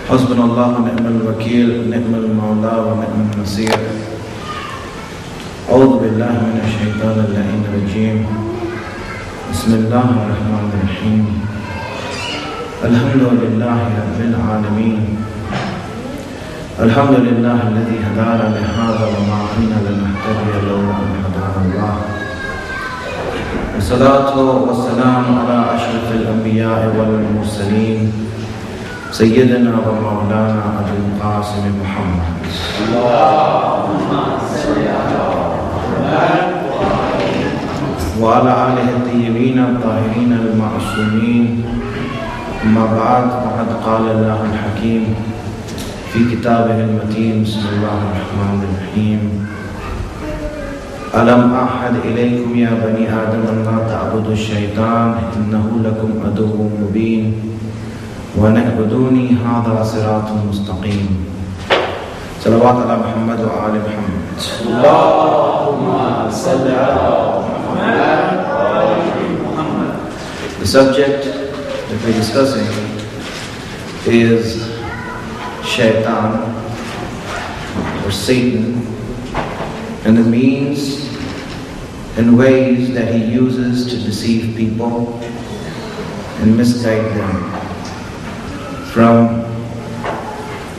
حسبنا الله ونعم الوكيل نعم المولى ونعم النصير. أعوذ بالله من الشيطان اللعين الرجيم. بسم الله الرحمن الرحيم. الحمد لله رب العالمين. الحمد لله الذي هدانا لهذا وما كنا لنهتدي لولا أن هدانا الله. والصلاة والسلام على أشرف الأنبياء والمرسلين سيدنا ومولانا أبي القاسم محمد اللهم صل على محمد وعلى آله الطيبين الطاهرين المعصومين. أما بعد، فقد قال الله الحكيم في كتابه المتين. بسم الله الرحمن الرحيم. ألم أعهد إليكم يا بني آدم أن لا تعبدوا الشيطان إنه لكم عدو مبين وأن اعبدوني هذا صراط مستقيم. صلوات على محمد وآل محمد. اللهم صل على محمد وآل محمد. The subject that we're discussing is Shaitan or Satan and the means and ways that he uses to deceive people and misguide them from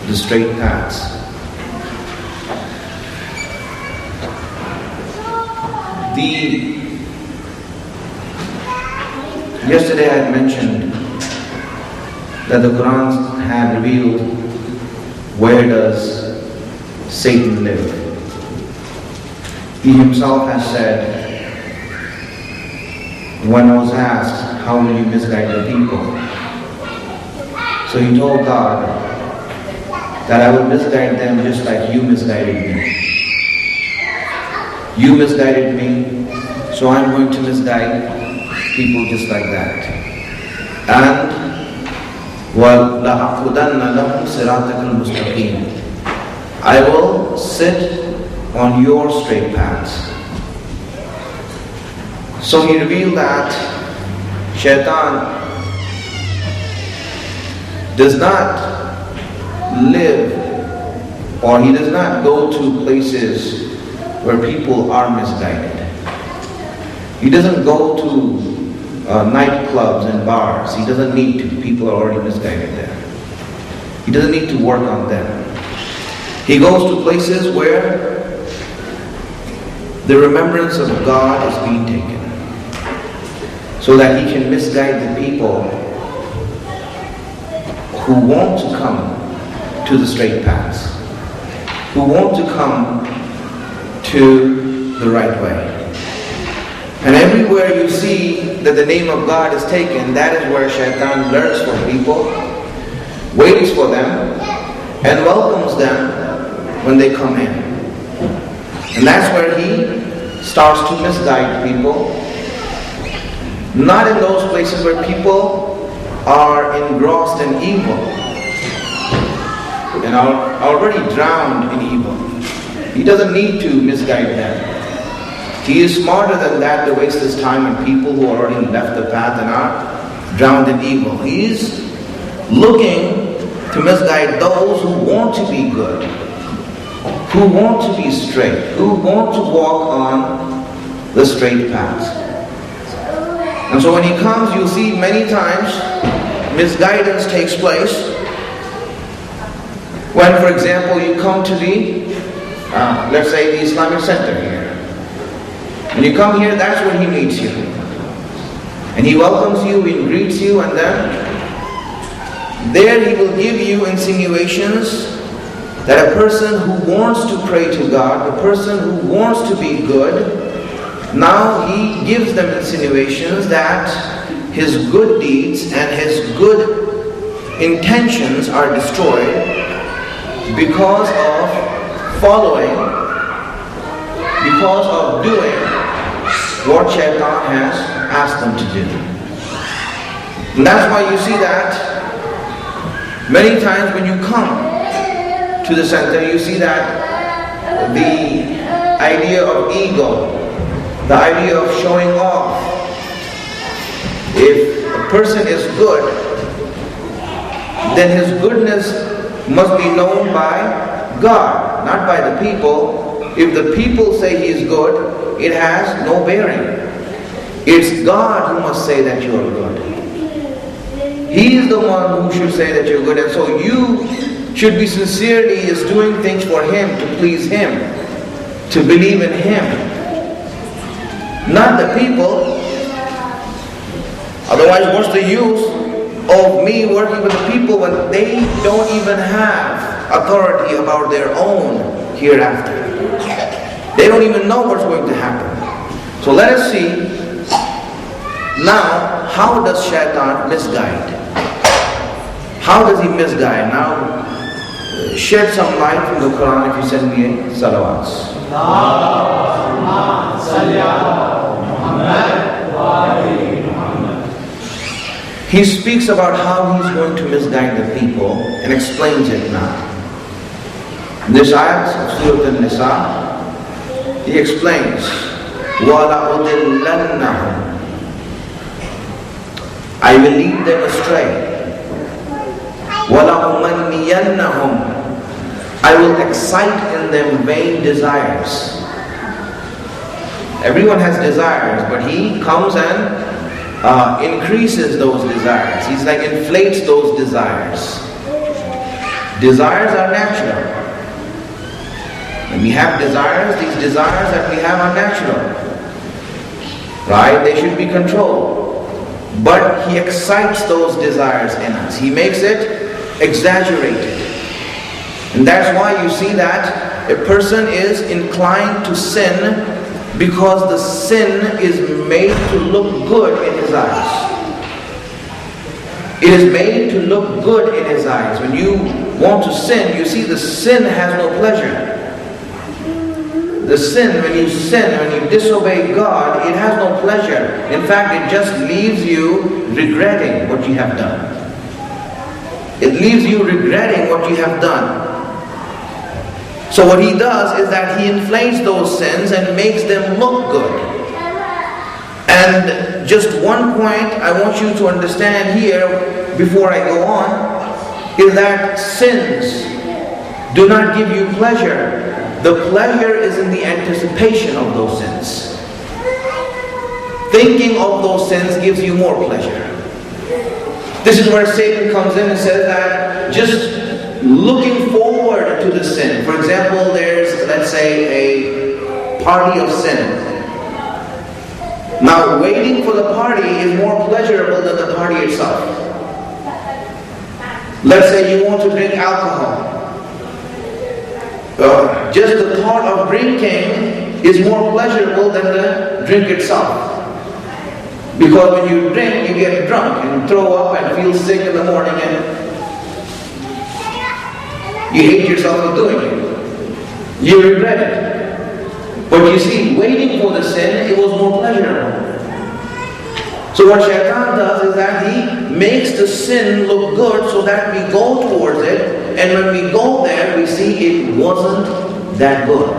the straight paths. Yesterday I had mentioned that the Quran had revealed where does Satan live. He himself has said, when I was asked, how will you misguide the people? So he told God that I will misguide them just like you misguided me. You misguided me, so I'm going to misguide people just like that. And وَلَأَقْعُدَنَّ لَهُمْ صِرَاطَكَ الْمُسْتَقِيمَ. I will sit on your straight paths. So he revealed that Shaitan does not live, or he does not go to places where people are misguided. He doesn't go to nightclubs and bars. He doesn't need to. People are already misguided there. He doesn't need to work on them. He goes to places where the remembrance of God is being taken, so that he can misguide the people who want to come to the straight paths, who want to come to the right way. And everywhere you see that the name of God is taken, that is where Shaitan lurks for people, waits for them, and welcomes them when they come in. And that's where he starts to misguide people. Not in those places where people are engrossed in evil and are already drowned in evil. He doesn't need to misguide them. He is smarter than that to waste his time on people who already left the path and are drowned in evil. He is looking to misguide those who want to be good, who want to be straight, who want to walk on the straight path. And so when he comes, you see many times misguidance takes place. When, for example, you come to the, let's say the Islamic Center here. When you come here, that's when he meets you. And he welcomes you, he greets you, and then there he will give you insinuations that a person who wants to pray to God, a person who wants to be good, now he gives them insinuations that his good deeds and his good intentions are destroyed because of following, because of doing what Shaitan has asked them to do. And that's why you see that many times when you come to the center, you see that the idea of ego, the idea of showing off. If a person is good, then his goodness must be known by God, not by the people. If the people say he is good, it has no bearing. It's God who must say that you are good. He is the one who should say that you're good. And so you should be sincerely is doing things for him, to please him, to believe in him, not the people. Otherwise, what's the use of me working with the people when they don't even have authority about their own hereafter? They don't even know what's going to happen. So let us see now, how does shaitan misguide? How does he misguide? Now, shed some light from the Quran if you send me a salawats. He speaks about how he's going to misguide the people and explains it now. In this ayat of Surah An-Nisa, he explains, وَلَأُضِلَّنَّهُمْ, I will lead them astray. وَلَأُمَنِّيَنَّهُمْ, I will excite in them vain desires. Everyone has desires, but he comes and increases those desires. He's like inflates those desires. Desires are natural. When we have desires, these desires that we have are natural. Right? They should be controlled. But he excites those desires in us. He makes it exaggerated. And that's why you see that a person is inclined to sin because the sin is made to look good in his eyes. It is made to look good in his eyes. When you want to sin, you see the sin has no pleasure. The sin, when you sin, when you disobey God, it has no pleasure. In fact, it just leaves you regretting what you have done. It leaves you regretting what you have done. So what he does is that he inflates those sins and makes them look good. And just one point I want you to understand here before I go on is that sins do not give you pleasure. The pleasure is in the anticipation of those sins. Thinking of those sins gives you more pleasure. This is where Satan comes in and says that just looking forward to the sin. For example, there's, let's say, a party of sin. Now, waiting for the party is more pleasurable than the party itself. Let's say you want to drink alcohol. Just the thought of drinking is more pleasurable than the drink itself. Because when you drink, you get drunk and throw up and feel sick in the morning and you hate yourself for doing it. You regret it. But you see, waiting for the sin, it was more pleasurable. So what shaitan does is that he makes the sin look good so that we go towards it. And when we go there, we see it wasn't that good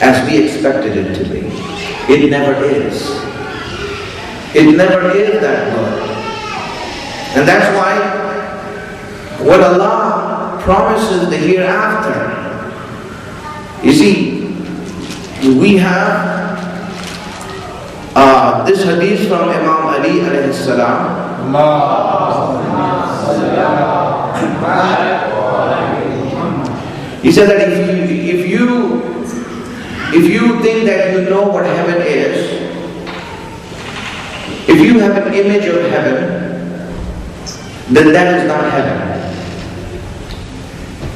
as we expected it to be. It never is. It never is that good. And that's why what Allah promises the hereafter. You see, we have this hadith from Imam Ali alayhi salam. He said that if you think that you know what heaven is, if you have an image of heaven, then that is not heaven.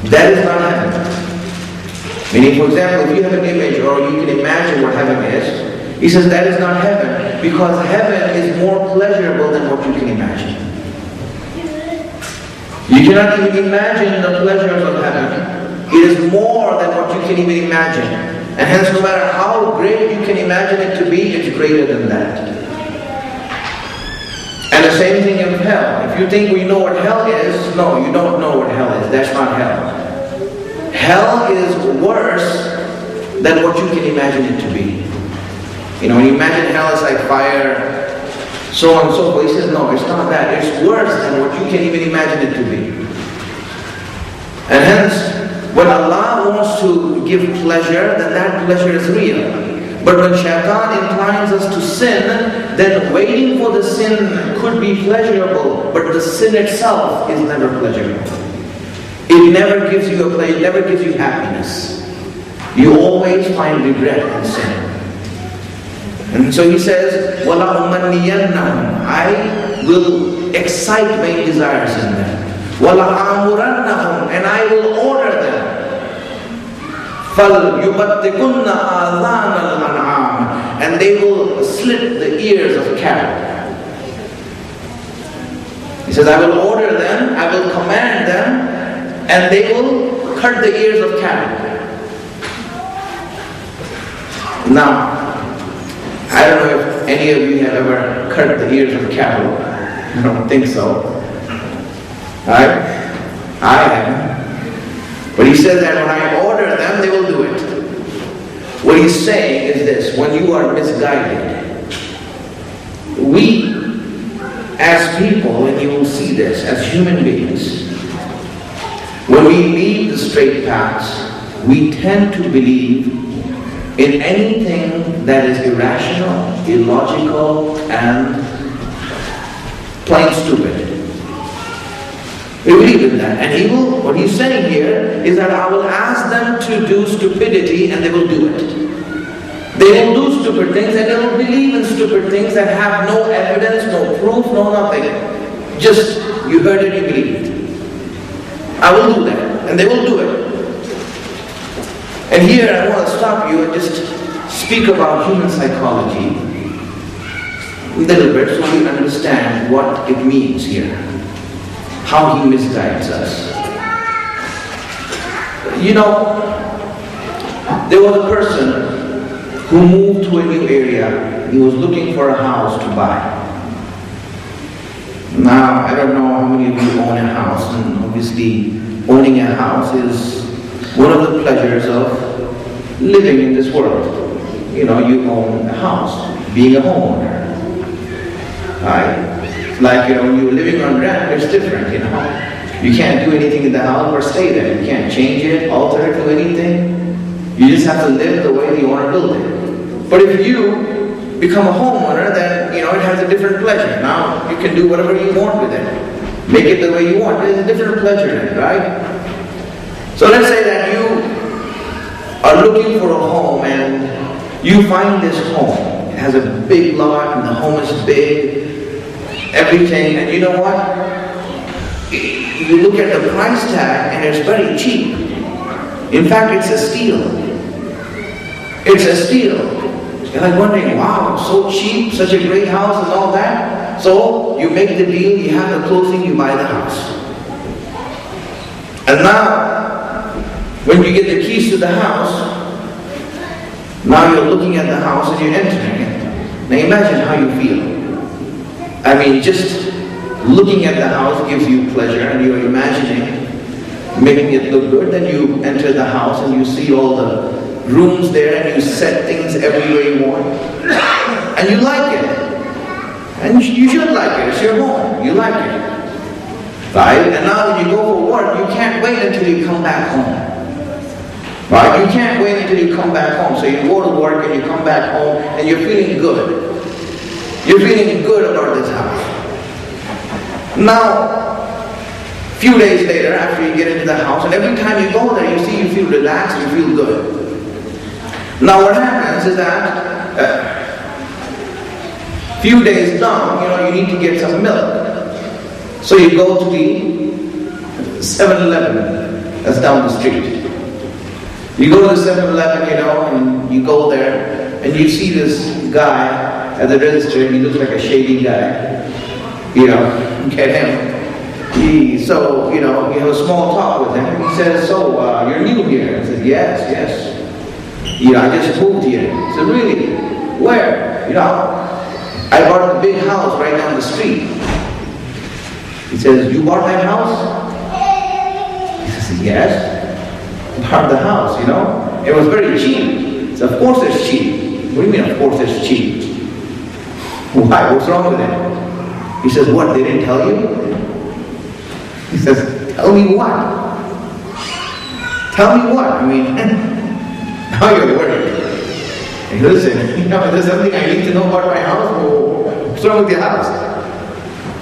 That is not heaven. Meaning, for example, if you have an image or you can imagine what heaven is, he says that is not heaven, because heaven is more pleasurable than what you can imagine. You cannot even imagine the pleasures of heaven. It is more than what you can even imagine. And hence, no matter how great you can imagine it to be, it's greater than that. And the same thing in hell. If you think we know what hell is, no, you don't know what hell is. That's not hell. Hell is worse than what you can imagine it to be. You know, when you imagine hell is like fire so on and so forth. He says, no, it's not that. It's worse than what you can even imagine it to be. And hence, when Allah wants to give pleasure, then that pleasure is real. But when shaitan inclines us to sin, then waiting for the sin could be pleasurable, but the sin itself is never pleasurable. It never gives you a pleasure, it never gives you happiness. You always find regret in sin. And so he says, وَلَا أُمَنِّيَنَّهُمْ, I will excite my desires in them. وَلَا آمُرَنَّهُمْ, and I will order them. فَلْيُبَتِّكُنَّ آذَانَ الْأَنْعَامِ, and they will slit the ears of cattle. He says, I will order them, I will command them, and they will cut the ears of cattle. Now, I don't know if any of you have ever cut the ears of cattle. I don't think so. Right? I haven't. But he says that when I order them, they will do it. What he's saying is this: when you are misguided, we as people, and you will see this, as human beings, when we leave the straight paths, we tend to believe in anything that is irrational, illogical, and plain stupid. We believe in that. And what he's saying here is that I will ask them to do stupidity and they will do it. They will do stupid things and they will believe in stupid things that have no evidence, no proof, no nothing. Just, you heard it, you believe it. I will do that. And they will do it. And here I want to stop you and just speak about human psychology a little bit so we understand what it means here. How he misguides us. You know, there was a person who moved to a new area. He was looking for a house to buy. Now, I don't know how many of you own a house, and obviously owning a house is one of the pleasures of living in this world. You know, you own a house, being a homeowner. Right? Like, you know, when you're living on rent, it's different, you know. You can't do anything in the house or stay there. You can't change it, alter it, do anything. You just have to live the way the owner built it. But if you become a homeowner, then, you know, it has a different pleasure. Now, you can do whatever you want with it. Make it the way you want. There's a different pleasure in it, right? So let's say that you are looking for a home and you find this home. It has a big lot and the home is big. Everything, and you know what? You look at the price tag and it's very cheap. In fact, it's a steal. It's a steal. You're like wondering, wow, so cheap, such a great house and all that. So you make the deal, you have the closing, you buy the house. And now, when you get the keys to the house, now you're looking at the house and you're entering it. Now imagine how you feel. I mean, just looking at the house gives you pleasure and you're imagining making it look good. Then you enter the house and you see all the rooms there and you set things everywhere you want. And you like it. And you should like it. It's your home. You like it. Right? And now when you go for work, you can't wait until you come back home. Right? You can't wait until you come back home. So you go to work and you come back home and you're feeling good. You're feeling good about this house. Now, a few days later, after you get into the house, and every time you go there, you feel relaxed, you feel good. Now what happens is that, few days down, you know, you need to get some milk. So you go to the 7-Eleven, that's down the street. You go to the 7-Eleven, you know, and you go there, and you see this guy at the register. He looks like a shady guy. You know, get him. So, you know, you have a small talk with him. He says, so, you're new here? I said, yes. You know, I just moved here. He said, really? Where? You know, I bought a big house right down the street. He says, you bought that house? He says, yes. I bought the house, you know. It was very cheap. He said, of course it's cheap. What do you mean, of course it's cheap? Why? What's wrong with it? He says, what, they didn't tell you? He says, tell me what? Tell me what? I mean, now you're worried. And listen, you know, there's something I need to know about my house. What's wrong with your house?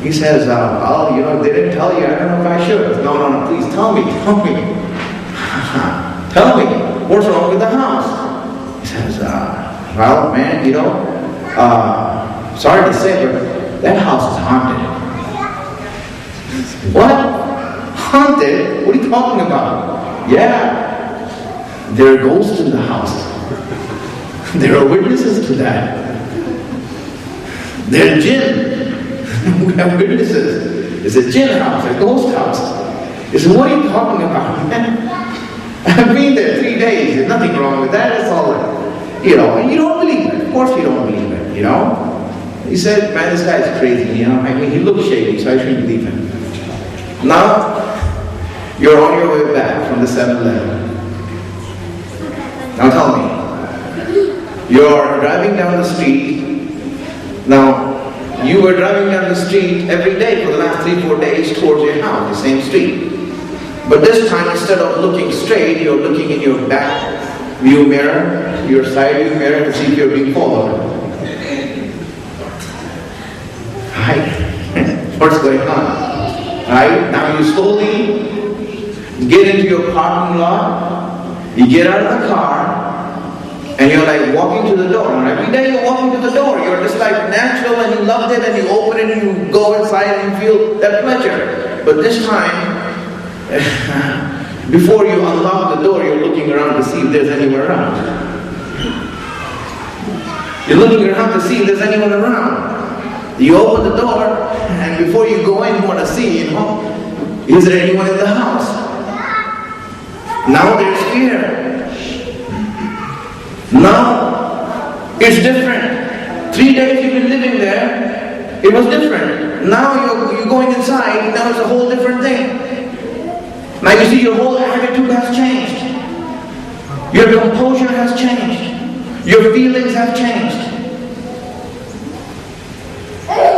He says, well, you know, they didn't tell you. I don't know if I should. No, please tell me. Tell me, what's wrong with the house? He says, well, man, you know, sorry to say, but that house is haunted. What? Haunted? What are you talking about? Yeah, there are ghosts in the house. There are witnesses to that. There are jinn. We have witnesses. It's a jinn house, a ghost house. He said, what are you talking about? I've been there 3 days. There's nothing wrong with that. It's all, you know, and you don't believe it. Of course you don't believe it, you know. He said, man, this guy's crazy, you know. I mean, he looks shady, so I shouldn't believe him. Now, you're on your way back from the 7-Eleven. Now tell me, you're driving down the street. Now, you were driving down the street every day for the last 3-4 days towards your house, the same street. But this time, instead of looking straight, you're looking in your back view mirror, your side view mirror, to see if you're being followed. Right? What's going on? Right? Now you slowly get into your parking lot, you get out of the car, and you're like walking to the door. And every day you're walking to the door, you're just like natural and you loved it and you open it and you go inside and you feel that pleasure. But this time, before you unlock the door, you're looking around to see if there's anyone around. You're looking around to see if there's anyone around. You open the door, and before you go in, you want to see, you know, is there anyone in the house? Now there's fear. Now it's different. 3 days you've been living there, it was different. Now you're going inside, now it's a whole different thing. Now you see your whole attitude has changed. Your composure has changed. Your feelings have changed.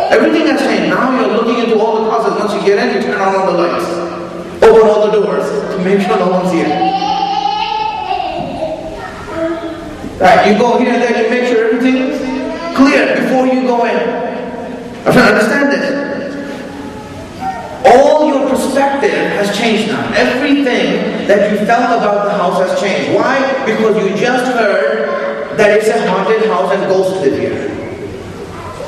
Everything has changed. Now you're looking into all the closets. Once you get in, you turn on all the lights. Open all the doors to make sure no one's here. Right, you go here and there, you make sure everything's clear before you go in. I'm trying to understand this. All your perspective has changed now. Everything that you felt about the house has changed. Why? Because you just heard that it's a haunted house and ghosts live here.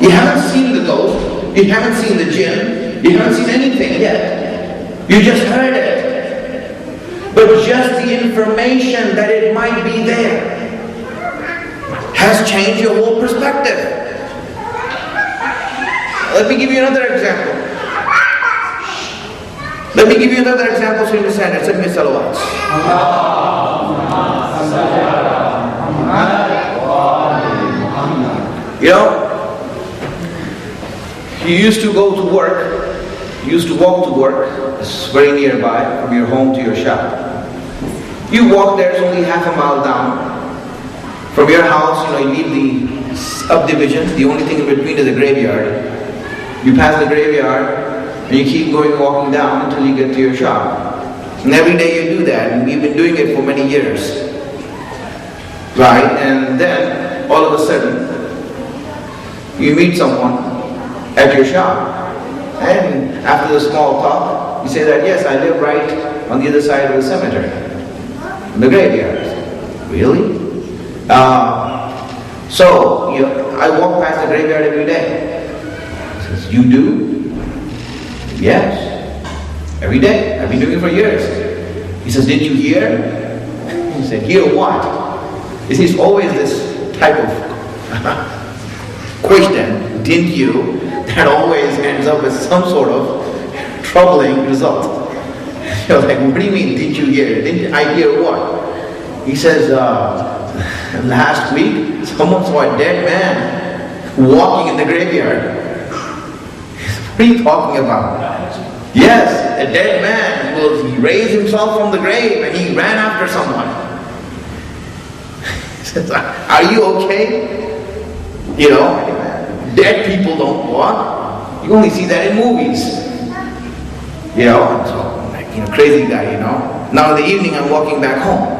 You haven't seen the ghost, you haven't seen the jinn, you haven't seen anything yet. You just heard it. But just the information that it might be there has changed your whole perspective. Let me give you another example. Let me give you another example so you understand it. Send me salawats. You know, you used to go to work, you used to walk to work, it's very nearby, from your home to your shop. You walk there, it's only half a mile down. From your house, you know, you leave the subdivision, the only thing in between is a graveyard. You pass the graveyard, and you keep going walking down until you get to your shop. And every day you do that, and we've been doing it for many years. Right? And then, all of a sudden, you meet someone at your shop. And after the small talk, you say that, yes, I live right on the other side of the cemetery, in the graveyard. Really? So, you know, I walk past the graveyard every day. He says, you do? Yes. Every day. I've been doing it for years. He says, did you hear? He said, hear what? You see, it's always this type of question, didn't you, that always ends up with some sort of troubling result. You're like, what do you mean, did you hear? Didn't I hear what? He says, last week, someone saw a dead man walking in the graveyard. What are you talking about? Yes, a dead man will raise himself from the grave and he ran after someone. He says, are you okay? You know, Dead people don't walk. You only see that in movies. You know, so, like, you know, crazy guy, you know. Now in the evening I'm walking back home.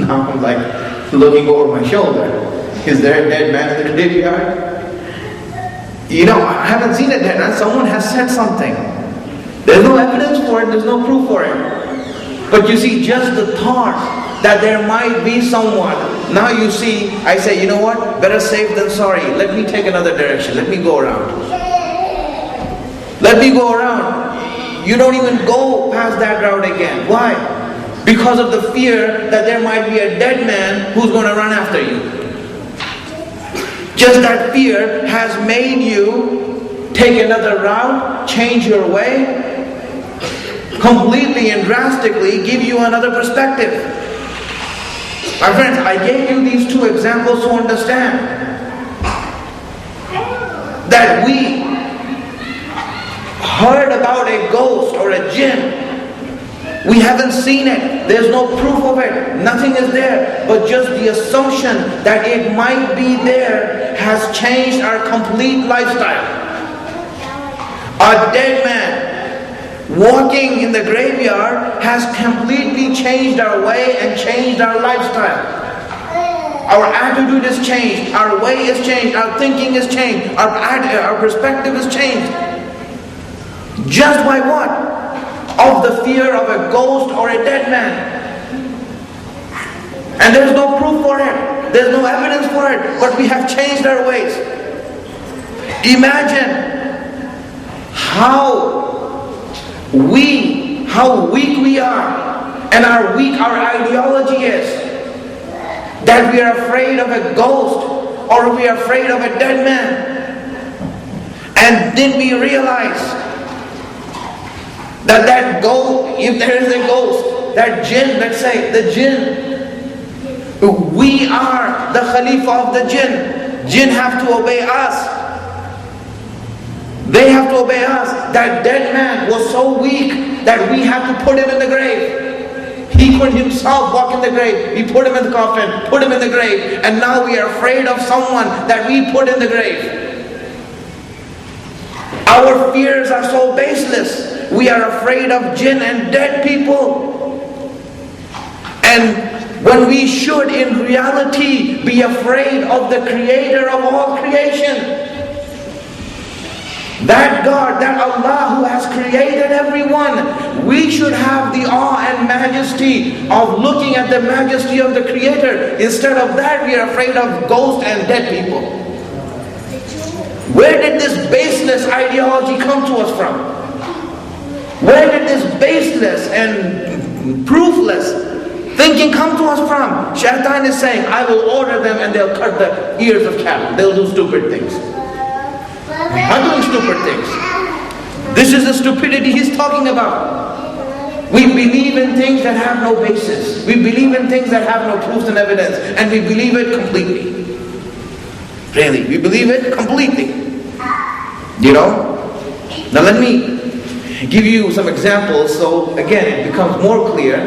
Now I'm like looking over my shoulder. Is there a dead man in the graveyard? You know, I haven't seen a dead man. Someone has said something. There's no evidence for it, there's no proof for it. But you see, just the thought that there might be someone. Now you see, I say, you know what? Better safe than sorry. Let me take another direction. Let me go around. Let me go around. You don't even go past that route again. Why? Because of the fear that there might be a dead man who's going to run after you. Just that fear has made you take another route, change your way, completely and drastically give you another perspective. My friends, I gave you these two examples to understand that we heard about a ghost or a jinn. We haven't seen it. There's no proof of it. Nothing is there. But just the assumption that it might be there has changed our complete lifestyle. A dead man walking in the graveyard has completely changed our way and changed our lifestyle. Our attitude is changed. Our way is changed. Our thinking is changed. Our perspective is changed. Just by what? Of the fear of a ghost or a dead man. And there's no proof for it. There's no evidence for it. But we have changed our ways. Imagine how weak we are, and how weak our ideology is, that we are afraid of a ghost or we are afraid of a dead man. And then we realize that ghost, if there is a ghost, that jinn, let's say, the jinn, we are the Khalifa of the jinn. Jinn have to obey us. They have to obey us. That dead man was so weak that we have to put him in the grave. He could himself walk in the grave. We put him in the coffin, put him in the grave. And now we are afraid of someone that we put in the grave. Our fears are so baseless. We are afraid of jinn and dead people. And when we should in reality be afraid of the Creator of all creation. That God, that Allah who has created everyone. We should have the awe and majesty of looking at the majesty of the Creator. Instead of that, we are afraid of ghosts and dead people. Where did this baseless ideology come to us from? Where did this baseless and proofless thinking come to us from? Shaitan is saying, I will order them and they'll cut the ears of cattle. They'll do stupid things. I'm doing stupid things. This is the stupidity he's talking about. We believe in things that have no basis. We believe in things that have no proofs and evidence. And we believe it completely. Really, we believe it completely. You know? Now let me give you some examples so again it becomes more clear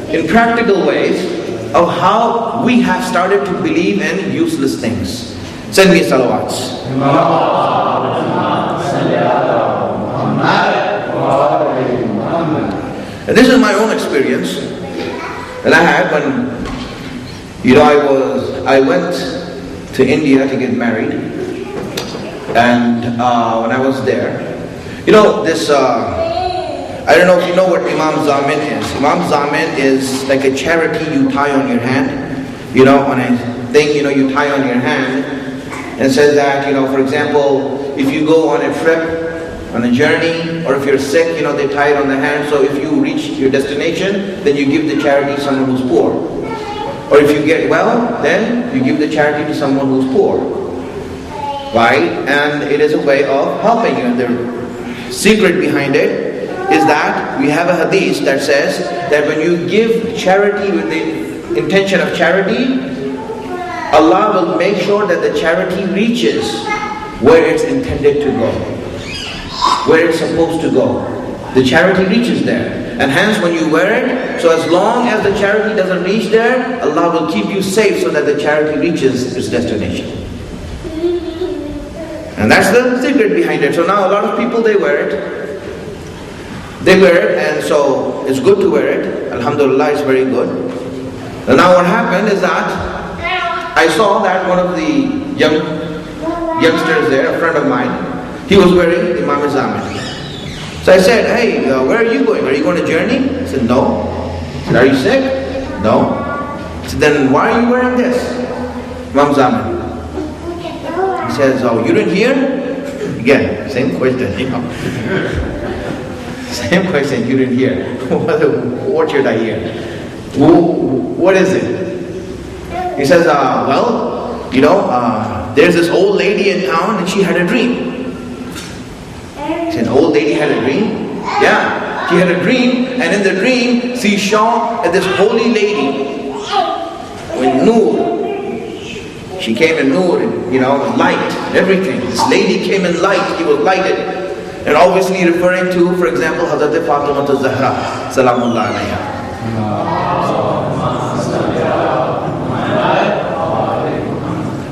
in practical ways of how we have started to believe in useless things. Send me salawats. And this is my own experience that I had when I went to India to get married. And when I was there, I don't know if you know what Imam Zamin is. Imam Zamin is like a charity you tie on your hand. On a thing, you tie on your hand. And says that, for example, if you go on a trip, on a journey, or if you're sick, they tie it on the hand. So if you reach your destination, then you give the charity to someone who's poor. Or if you get well, then you give the charity to someone who's poor. Right? And it is a way of helping you. The secret behind it is that we have a hadith that says that when you give charity with the intention of charity, Allah will make sure that the charity reaches where it's intended to go, where it's supposed to go. The charity reaches there. And hence when you wear it, so as long as the charity doesn't reach there, Allah will keep you safe so that the charity reaches its destination. And that's the secret behind it. So now a lot of people, they wear it. They wear it, and so it's good to wear it. Alhamdulillah, it's very good. And now what happened is that I saw that one of the youngsters there, a friend of mine, he was wearing Imam Zamin. So I said, hey, where are you going? Are you going to journey? He said, no. I said, are you sick? No. I said, then why are you wearing this? Imam Zamin. He says, oh, you didn't hear? Again, same question. Same question, you didn't hear. What should I hear? What is it? He says, well, there's this old lady in town and she had a dream. He said, an old lady had a dream? Yeah, she had a dream, and in the dream she saw this holy lady with nur. She came in nur, light, everything. This lady came in light, she was lighted. And obviously referring to, for example, Hazrat Fatima al-Zahra, Salamullah alayha.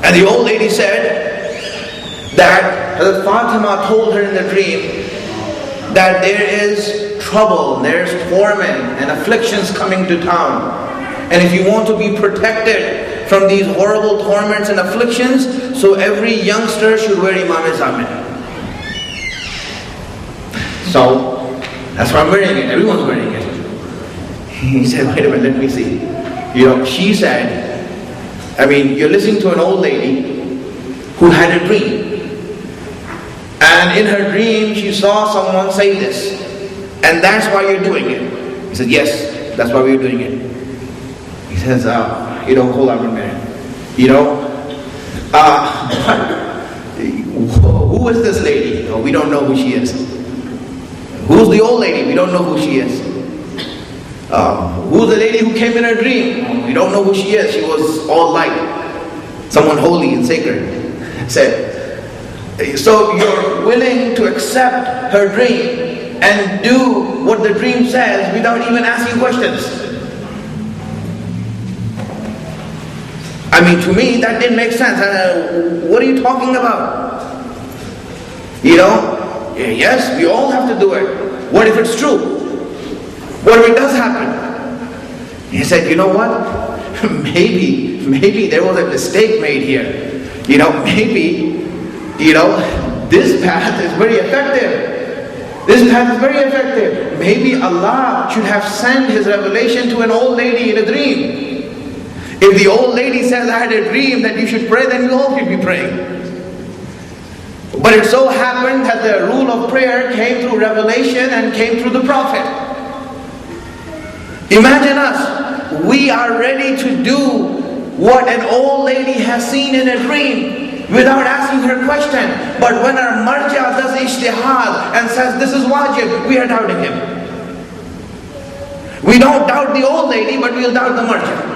And the old lady said that Hazrat Fatima told her in the dream that there is trouble, there's torment and afflictions coming to town. And if you want to be protected from these horrible torments and afflictions, so every youngster should wear Imam Zamin. So, that's why I'm wearing it. Everyone's wearing it. He said, wait a minute, let me see. She said, you're listening to an old lady who had a dream. And in her dream, she saw someone say this. And that's why you're doing it. He said, yes, that's why we're doing it. He says, hold on a minute. Who is this lady? We don't know who she is. Who's the old lady? We don't know who she is. Who's the lady who came in her dream? We don't know who she is. She was all light. Someone holy and sacred. Said, so you're willing to accept her dream and do what the dream says without even asking questions. To me, that didn't make sense. What are you talking about? Yes, we all have to do it. What if it's true? What if it does happen? He said, you know what? Maybe there was a mistake made here. Maybe, this path is very effective. This path is very effective. Maybe Allah should have sent His revelation to an old lady in a dream. If the old lady says, I had a dream that you should pray, then we all should be praying. But it so happened that the rule of prayer came through revelation and came through the Prophet. Imagine us. We are ready to do what an old lady has seen in a dream without asking her question. But when our marja does ijtihad and says this is wajib, we are doubting him. We don't doubt the old lady, but we'll doubt the marja.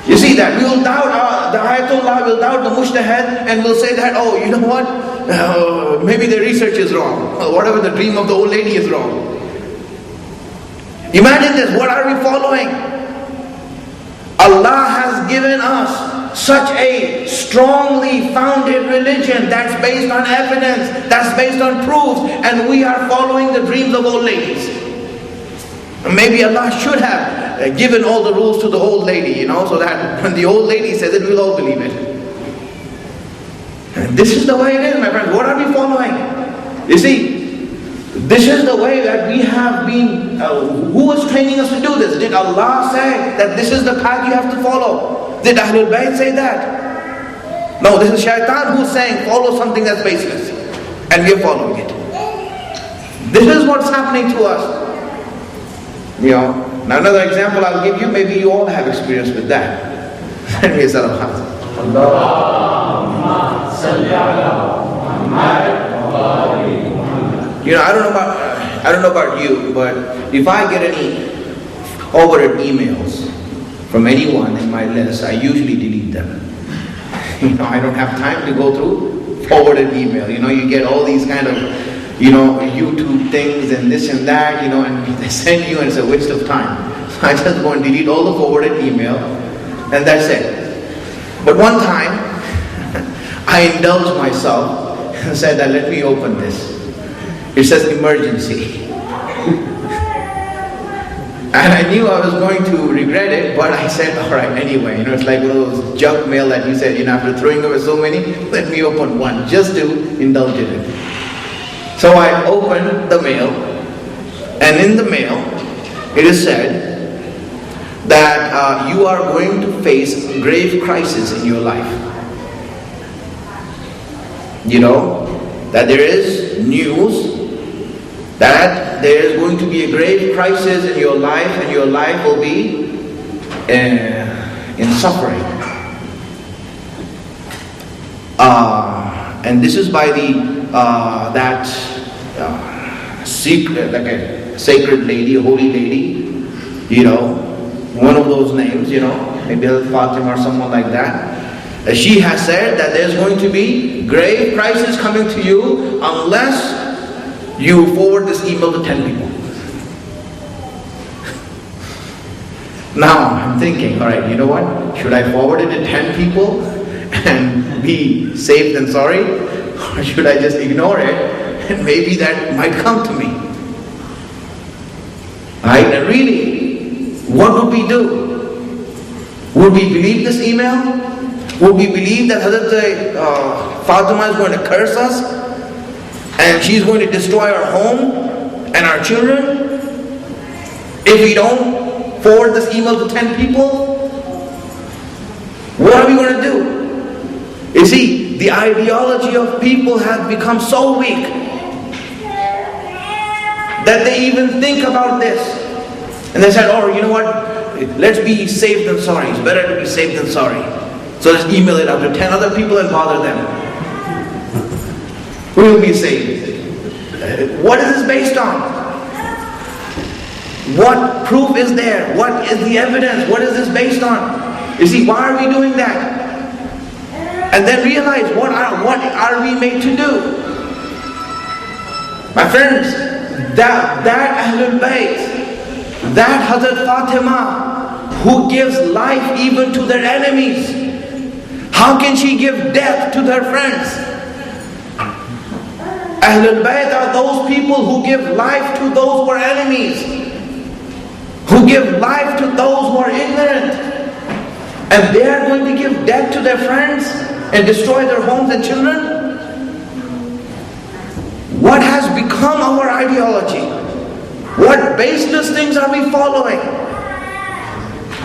You see that? We will doubt the Ayatollah, we'll doubt the Mujtahid, and we'll say that, you know what? Maybe the research is wrong. Or whatever the dream of the old lady is wrong. Imagine this, what are we following? Allah has given us such a strongly founded religion that's based on evidence, that's based on proofs, and we are following the dreams of old ladies. Maybe Allah should have given all the rules to the old lady, so that when the old lady says it, we'll all believe it. And this is the way it is, my friends. What are we following? You see, this is the way that we have been. Who was training us to do this? Did Allah say that this is the path you have to follow? Did Ahlul Bayt say that? No, this is Shaitan who's saying follow something that's baseless. And we're following it. This is what's happening to us. Now another example I'll give you, maybe you all have experience with that. Let me say I don't know about you, but if I get any forwarded emails from anyone in my list, I usually delete them. I don't have time to go through forwarded email. You get all these kind of YouTube things and this and that, and they send you and it's a waste of time. So I just go and delete all the forwarded email and that's it. But one time, I indulged myself and said that let me open this. It says emergency. And I knew I was going to regret it, but I said, all right, anyway. It's like one of those junk mail that you said, after throwing away so many, let me open one just to indulge in it. So I opened the mail, and in the mail, it is said that you are going to face grave crisis in your life. That there is news that there is going to be a grave crisis in your life, and your life will be in suffering. And this is by that secret, like a sacred lady, a holy lady, one of those names, maybe Fatima or someone like that. She has said that there's going to be grave crisis coming to you unless you forward this email to 10 people. Now I'm thinking, all right, you know what? Should I forward it to 10 people and be safe and sorry? Or should I just ignore it and maybe that might come to me? Right? And really, what would we do? Would we believe this email? Would we believe that Hazrat Fatima is going to curse us? And she's going to destroy our home and our children if we don't forward this email to 10 people? What are we going to do? You see, the ideology of people has become so weak that they even think about this. And they said, oh, you know what? Let's be safe than sorry. It's better to be safe than sorry. So let's email it out to 10 other people and bother them. We will be saved. What is this based on? What proof is there? What is the evidence? What is this based on? You see, why are we doing that? And then realize what are we made to do? My friends, that Ahlul Bayt, that Hazrat Fatima, who gives life even to their enemies, how can she give death to their friends? Ahlul Bayt are those people who give life to those who are enemies, who give life to those who are ignorant, and they are going to give death to their friends and destroy their homes and children? What has become our ideology? What baseless things are we following?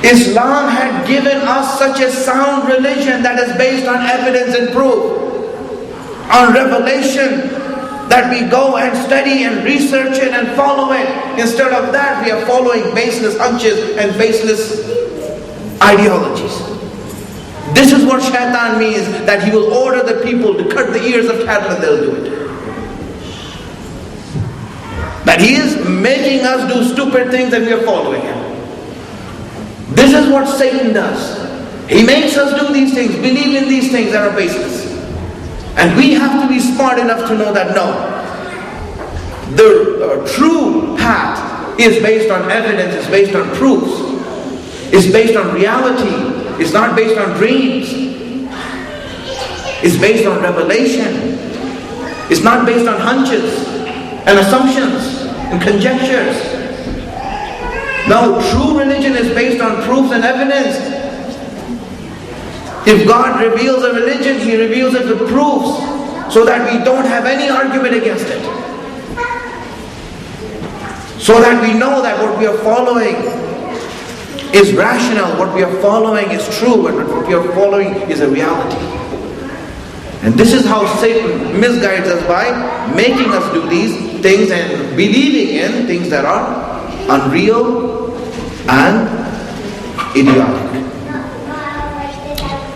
Islam had given us such a sound religion that is based on evidence and proof, on revelation, that we go and study and research it and follow it. Instead of that, we are following baseless hunches and baseless ideologies. This is what shaitan means, that he will order the people to cut the ears of cattle and they'll do it. That he is making us do stupid things and we are following him. This is what Satan does. He makes us do these things, believe in these things that are baseless. And we have to be smart enough to know that no, the true path is based on evidence, it's based on proofs, it's based on reality, it's not based on dreams, it's based on revelation, it's not based on hunches and assumptions and conjectures. No, true religion is based on proofs and evidence. If God reveals a religion, He reveals it with proofs, so that we don't have any argument against it. So that we know that what we are following is rational, what we are following is true, and what we are following is a reality. And this is how Satan misguides us, by making us do these things and believing in things that are unreal and idiotic.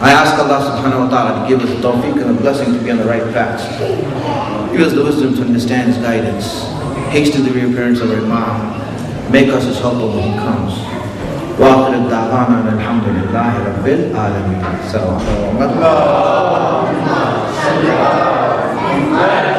I ask Allah subhanahu wa ta'ala to give us the tawfiq and the blessing to be on the right path. Give us the wisdom to understand His guidance. Hasten the reappearance of our Imam. Make us His helper when He comes. Wa akhiru da'wana alhamdulillahi rabbil alameen. Assalamu alaikum.